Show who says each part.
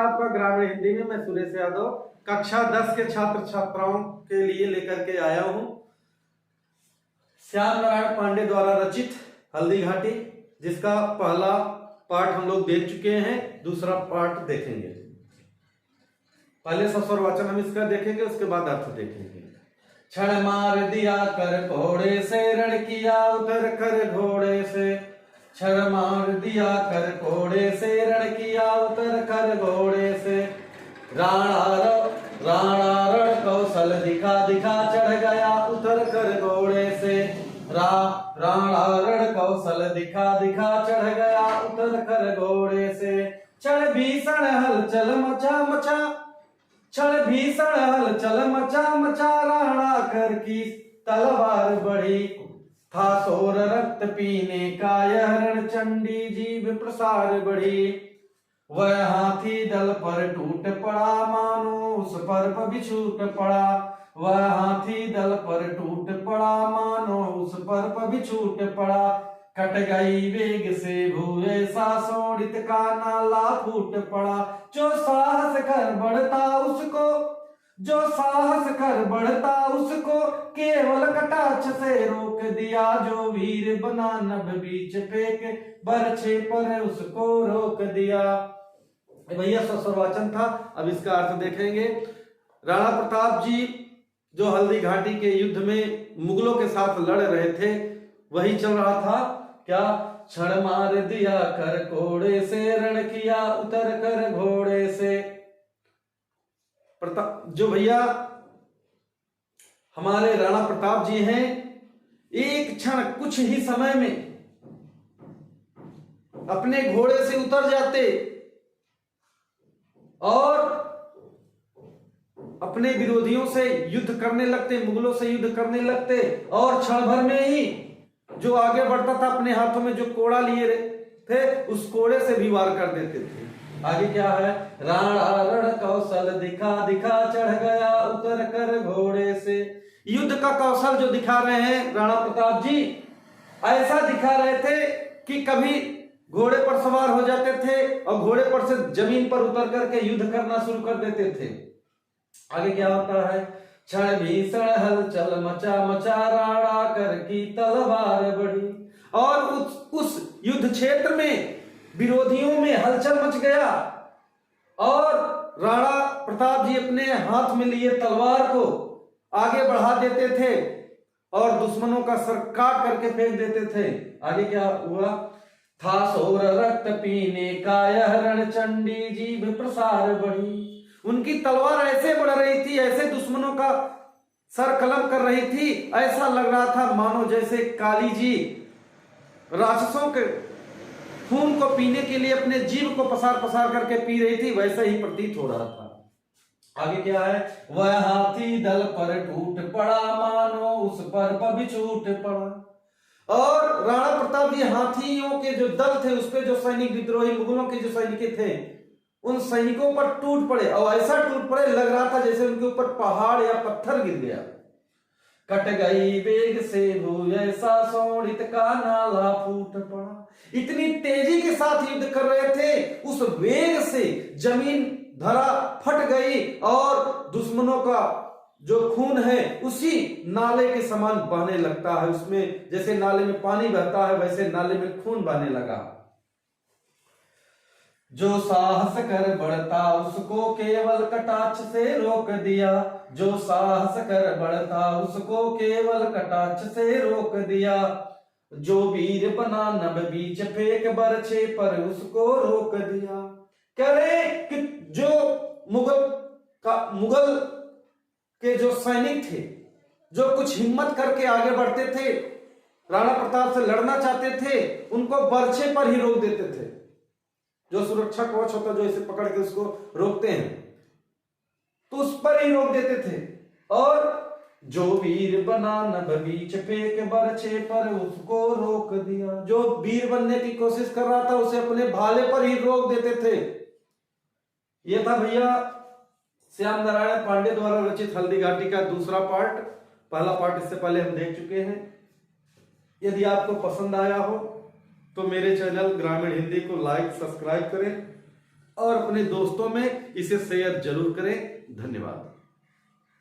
Speaker 1: आपका ग्रामीण हिंदी में। मैं सुरेश यादव कक्षा 10 के छात्र छात्राओं के लिए लेकर के आया हूं श्याम नारायण पांडे द्वारा रचित हल्दी घाटी, जिसका पहला पार्ट हम लोग देख चुके हैं, दूसरा पार्ट देखेंगे। पहले सस्वर वाचन हम इसका देखेंगे, उसके बाद अर्थ देखेंगे। क्षण मार दिया कर घोड़े से, रण किया उतर कर घोड़े से। क्षण मार दिया कर घोड़े से, रण किया उतर कर घोड़े से। राणा रण कौशल दिखा दिखा चढ़ गया उतर कर घोड़े से। राणा रण कौशल दिखा दिखा चढ़ गया उतर कर घोड़े से। क्षण भीषण हलचल मचा मचा, क्षण भीषण हलचल मचा मचा। राणा कर की तलवार बढ़ी, था शोर रक्त पीने का यह रणचंडी जीभ प्रसार बढ़ी। वह हाथी दल पर टूट पड़ा, मानो उस पर भी छूट पड़ा। वह हाथी दल पर टूट पड़ा, मानो उस पर भी छूट पड़ा। कट गई वेग से भूए सा, सोड़ित का नाला फूट पड़ा। जो साहस कर बढ़ता उसको, जो साहस कर बढ़ता उसको, केवल कटाक्ष से रोक दिया। जो वीर बना नभ बीच फेंक, बरछे पर उसको रोक दिया। भैया सस्वर था। अब इसका अर्थ देखेंगे। राणा प्रताप जी जो हल्दी घाटी के युद्ध में मुगलों के साथ लड़ रहे थे, वही चल रहा था। क्या? क्षण मार दिया कर घोड़े से, रण किया उतर कर घोड़े से। जो भैया हमारे राणा प्रताप जी हैं, एक क्षण कुछ ही समय में अपने घोड़े से उतर जाते और अपने विरोधियों से युद्ध करने लगते, मुगलों से युद्ध करने लगते। और क्षण भर में ही जो आगे बढ़ता था, अपने हाथों में जो कोड़ा लिए थे, उस कोड़े से भी वार कर देते थे। आगे क्या है? राणा रण कौशल दिखा दिखा चढ़ गया उतर कर घोड़े से। युद्ध का कौशल जो दिखा रहे हैं राणा प्रताप जी, ऐसा दिखा रहे थे कि कभी घोड़े पर सवार हो जाते थे और घोड़े पर से जमीन पर उतर करके युद्ध करना शुरू कर देते थे। आगे क्या होता है? क्षण भीषण हलचल मचा मचा, राणा कर की तलवार बढ़ी। और उस युद्ध क्षेत्र में विरोधियों में हलचल मच गया और राणा प्रताप जी अपने हाथ में लिए तलवार को आगे बढ़ा देते थे और दुश्मनों का सर काट करके फेंक देते थे। आगे क्या हुआ? था शोर रक्त पीने का यह रणचंडी जीभ प्रसार बढ़ी। उनकी तलवार ऐसे बढ़ रही थी, ऐसे दुश्मनों का सर कलम कर रही थी, ऐसा लग रहा था मानो जैसे काली जी राक्षसों के खून को पीने के लिए अपने जीभ को पसार पसार करके पी रही थी, वैसा ही प्रतीत हो रहा था। आगे क्या है? वह हाथी दल पर टूट पड़ा, मानो उस पर भी छूट पड़ा। और राणा प्रताप जी हाथियों के जो दल थे, उस पे जो सैनिक विद्रोही मुगलों के जो सैनिक थे, उन सैनिकों पर टूट पड़े और ऐसा टूट पड़े लग रहा था जैसे उनके ऊपर पहाड़ या पत्थर गिर गया। कट गई वेग से भूए सा, सोड़ित का नाला फूट पड़ा। इतनी तेजी के साथ युद्ध कर रहे थे, उस वेग से जमीन धरा फट गई और दुश्मनों का जो खून है उसी नाले के समान बहने लगता है। उसमें जैसे नाले में पानी बहता है, वैसे नाले में खून बहने लगा। जो साहस कर बढ़ता उसको केवल कटाक्ष से रोक दिया। जो साहस कर बढ़ता उसको केवल कटाक्ष से रोक दिया। जो वीर बना नभ बीच फेंक, बरछे पर उसको रोक दिया। कह रहे कि जो मुगल के जो सैनिक थे, जो कुछ हिम्मत करके आगे बढ़ते थे, राणा प्रताप से लड़ना चाहते थे, उनको बरछे पर ही रोक देते थे। जो सुरक्षा कवच होता है, जो इसे पकड़ के उसको रोकते हैं, तो उस पर ही रोक देते थे। और जो वीर बना नभ बीच फेंक, बरछे पर उसको रोक दिया। जो वीर बनने की कोशिश कर रहा था, उसे अपने भाले पर ही रोक देते थे। यह था भैया श्याम नारायण पांडे द्वारा रचित हल्दी घाटी का दूसरा पार्ट। पहला पार्ट इससे पहले हम देख चुके हैं। यदि आपको पसंद आया हो तो मेरे चैनल ग्रामीण हिंदी को लाइक सब्सक्राइब करें और अपने दोस्तों में इसे शेयर जरूर करें। धन्यवाद।